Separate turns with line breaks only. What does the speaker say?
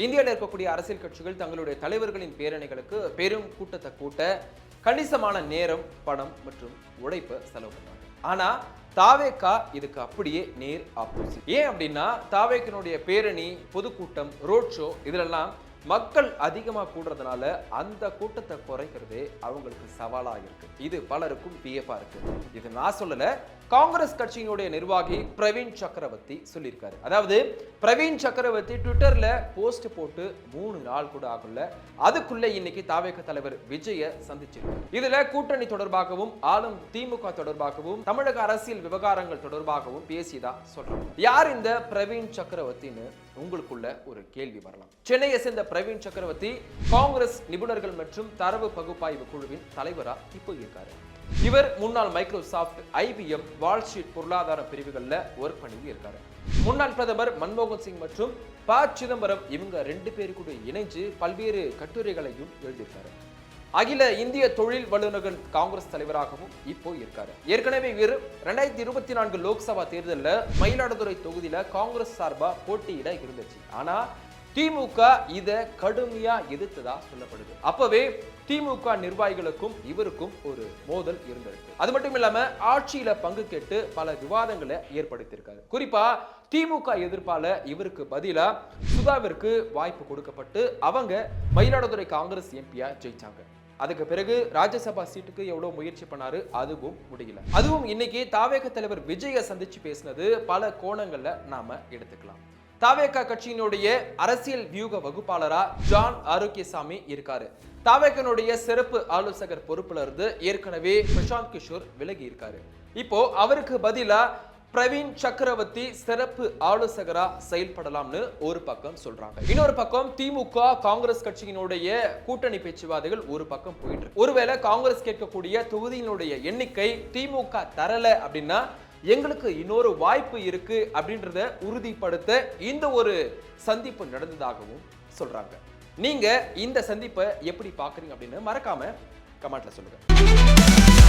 இந்தியாவில் இருக்கக்கூடிய அரசியல் கட்சிகள் தங்களுடைய தலைவர்களின் பேரணிகளுக்கு பெரும் கூட்டத்தை கூட்ட கணிசமான நேரம், பணம் மற்றும் உழைப்பை செலவு பண்ணாங்க. ஆனா தாவேகா இதுக்கு அப்படியே நேர் ஆப்போசிட். ஏன் அப்படின்னா தாவேக்கினுடைய பேரணி, பொதுக்கூட்டம், ரோட் ஷோ இதுலெல்லாம் மக்கள் அதிகமா கூடுறதுனால அந்த கூட்டத்தை குறைக்கிறதே அவங்களுக்கு சவாலா இருக்கு. இது பலருக்கும் வியப்பா இருக்கு. இது நான் சொல்லல, காங்கிரஸ் கட்சியினுடைய நிர்வாகி பிரவீன் சக்கரவர்த்தி சொல்லியிருக்காரு. அதாவது பிரவீன் சக்கரவர்த்தி ட்விட்டர்ல போஸ்ட் போட்டு 3 நாள் கூட ஆகல, அதுக்குள்ள இன்னைக்கு தாவேக தலைவர் விஜய சந்திச்சிருக்காரு. இதுல கூட்டணி தொடர்பாகவும், ஆளும் திமுக தொடர்பாகவும், தமிழக அரசியல் விவகாரங்கள் தொடர்பாகவும் பேசியதா சொல்றாங்க. யார் இந்த பிரவீன் சக்கரவர்த்தின்னு உங்களுக்குள்ள ஒரு கேள்வி வரலாம். சென்னையை சேர்ந்த பிரவீன் சக்கரவர்த்தி காங்கிரஸ் நிபுணர்கள் மற்றும் தரவு பகுப்பாய்வு குழுவின் தலைவரா இப்போ இருக்காரு. இவர் முன்னாள் மைக்ரோசாப்ட், IBM, வால் ஸ்ட்ரீட் பொருளாதார பிரிவுகள்ல ஒர்க் பண்ணி இருக்காரு. முன்னாள் பிரதமர் மன்மோகன் சிங் மற்றும் ப. சிதம்பரம் இவங்க 2 பேரு கூட இணைஞ்சு பல்வேறு கட்டுரைகளையும் எழுதியிருக்காரு. அகில இந்திய தொழில் வல்லுநர்கள் காங்கிரஸ் தலைவராகவும் இப்போ இருக்காரு. ஏற்கனவே இவர் 2024 லோக்சபா தேர்தலில் மயிலாடுதுறை தொகுதியில காங்கிரஸ் சார்பா போட்டியிட இருந்துச்சு. ஆனா திமுக இத கடுமையா எதிர்த்ததா சொல்லப்படுது. அப்பவே திமுக நிர்வாகிகளுக்கும் இவருக்கும் ஒரு மோதல் இருந்திருக்கு. அது மட்டும் இல்லாம ஆட்சியில பங்கு கேட்டு பல விவாதங்களை ஏற்படுத்தியிருக்காரு. குறிப்பா திமுக எதிர்ப்பால இவருக்கு பதிலா சுதாவிற்கு வாய்ப்பு கொடுக்கப்பட்டு அவங்க மயிலாடுதுறை காங்கிரஸ் எம்பியா ஜெயிச்சாங்க. அதுக்கு பிறகு ராஜ்யசபா சீட்டுக்கு எவ்வளவு முயற்சி பண்ணாரு, அதுவும் முடியல. அதுவும் இன்னைக்கு தாவேக தலைவர் விஜய சந்திச்சு பேசினது பல கோணங்கள்ல நாம எடுத்துக்கலாம். தாவேகா கட்சியினுடைய அரசியல் வியூக வகுப்பாளரா ஜான் ஆரோக்கியசாமி இருக்காரு. தாவேகனுடைய சிறப்பு ஆலோசகர் பொறுப்புல இருந்து ஏற்கனவே பிரசாந்த் கிஷோர் விலகி இருக்காரு. இப்போ அவருக்கு பதிலா பிரவீன் சக்கரவர்த்தி சிறப்பு ஆலோசகரா செயல்படலாம்னு ஒரு பக்கம் சொல்றாங்க. இன்னொரு பக்கம் திமுக காங்கிரஸ் கட்சியினுடைய கூட்டணி பேச்சுவார்த்தைகள் ஒரு பக்கம் போயிட்டு இருக்கு. ஒருவேளை காங்கிரஸ் கேட்கக்கூடிய தொகுதியினுடைய எண்ணிக்கை திமுக தரல அப்படின்னா எங்களுக்கு இன்னொரு வாய்ப்பு இருக்கு அப்படின்றத உறுதிப்படுத்த இந்த ஒரு சந்திப்பு நடந்ததாகவும் சொல்றாங்க. நீங்க இந்த சந்திப்பை எப்படி பாக்குறீங்க அப்படின்னு மறக்காம கமெண்ட்ல சொல்லுங்க.